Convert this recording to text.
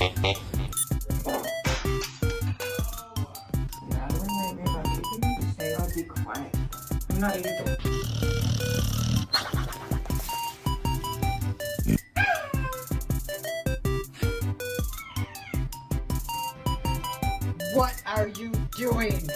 I'll be quiet. I'm not even. What are you doing?